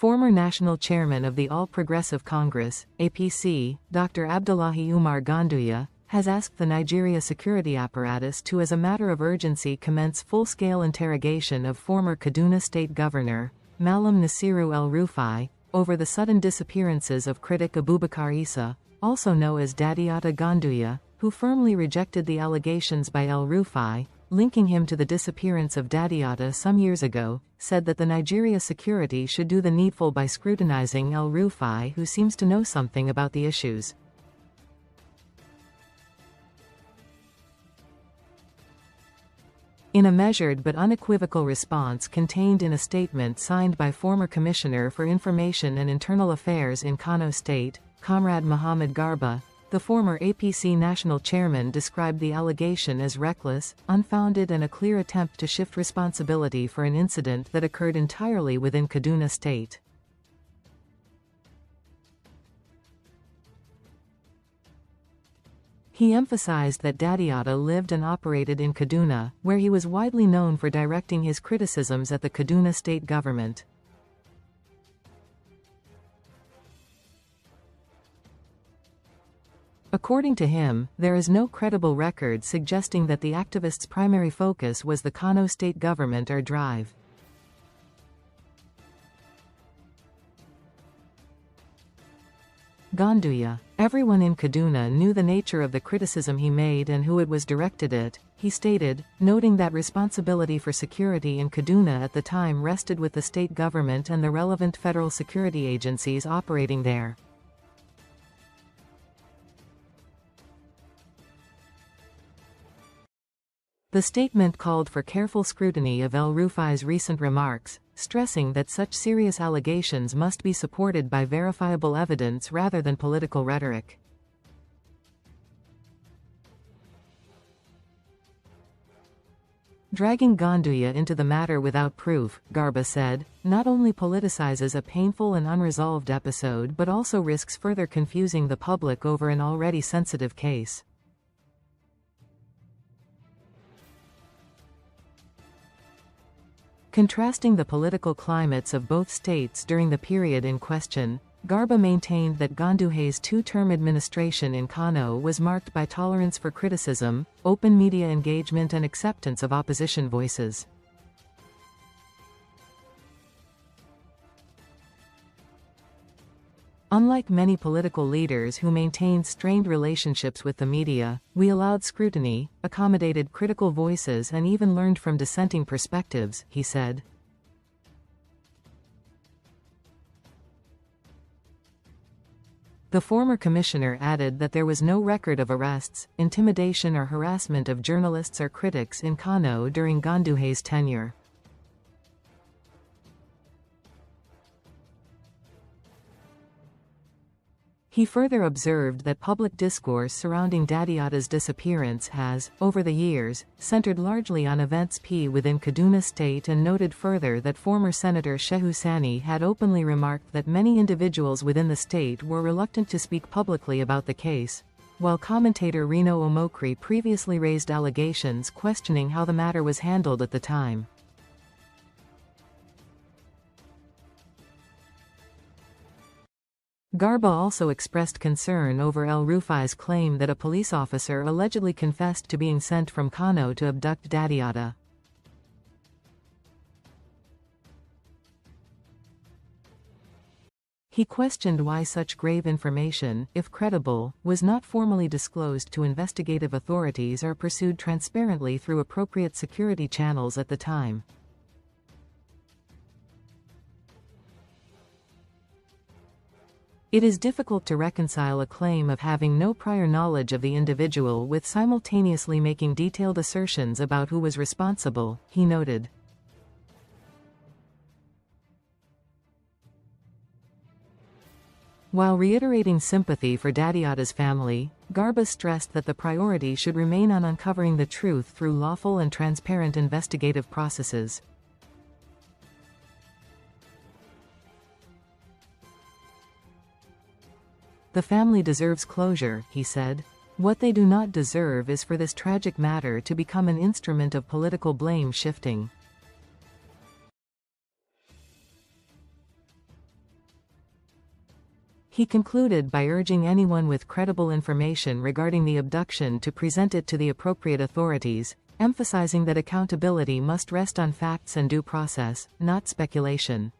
Former National Chairman of the All Progressive Congress, APC, Dr. Abdullahi Umar Ganduje, has asked the Nigeria security apparatus to as a matter of urgency commence full-scale interrogation of former Kaduna State Governor, Mallam Nasiru El-Rufai, over the sudden disappearances of critic Abubakar Isa, also known as Dadiyata Ganduje, who firmly rejected the allegations by El-Rufai, linking him to the disappearance of Dadiyata some years ago, said that the Nigeria security should do the needful by scrutinizing El-Rufai, who seems to know something about the issues. In a measured but unequivocal response contained in a statement signed by former Commissioner for Information and Internal Affairs in Kano State, Comrade Muhammad Garba, the former APC national chairman described the allegation as reckless, unfounded and a clear attempt to shift responsibility for an incident that occurred entirely within Kaduna State. He emphasized that Dadiyata lived and operated in Kaduna, where he was widely known for directing his criticisms at the Kaduna State Government. According to him, there is no credible record suggesting that the activists' primary focus was the Kano State Government or drive. Ganduje: everyone in Kaduna knew the nature of the criticism he made and who it was directed at, he stated, noting that responsibility for security in Kaduna at the time rested with the state government and the relevant federal security agencies operating there. The statement called for careful scrutiny of El-Rufai's recent remarks, stressing that such serious allegations must be supported by verifiable evidence rather than political rhetoric. Dragging Ganduje into the matter without proof, Garba said, not only politicizes a painful and unresolved episode but also risks further confusing the public over an already sensitive case. Contrasting the political climates of both states during the period in question, Garba maintained that Ganduje's two-term administration in Kano was marked by tolerance for criticism, open media engagement and acceptance of opposition voices. Unlike many political leaders who maintained strained relationships with the media, we allowed scrutiny, accommodated critical voices and even learned from dissenting perspectives, he said. The former commissioner added that there was no record of arrests, intimidation or harassment of journalists or critics in Kano during Ganduje's tenure. He further observed that public discourse surrounding Dadiyata's disappearance has, over the years, centered largely on events within Kaduna State and noted further that former Senator Shehu Sani had openly remarked that many individuals within the state were reluctant to speak publicly about the case, while commentator Reno Omokri previously raised allegations questioning how the matter was handled at the time. Garba also expressed concern over El-Rufai's claim that a police officer allegedly confessed to being sent from Kano to abduct Dadiyata. He questioned why such grave information, if credible, was not formally disclosed to investigative authorities or pursued transparently through appropriate security channels at the time. It is difficult to reconcile a claim of having no prior knowledge of the individual with simultaneously making detailed assertions about who was responsible, he noted. While reiterating sympathy for Dadiyata's family, Garba stressed that the priority should remain on uncovering the truth through lawful and transparent investigative processes. The family deserves closure, he said. What they do not deserve is for this tragic matter to become an instrument of political blame shifting. He concluded by urging anyone with credible information regarding the abduction to present it to the appropriate authorities, emphasizing that accountability must rest on facts and due process, not speculation.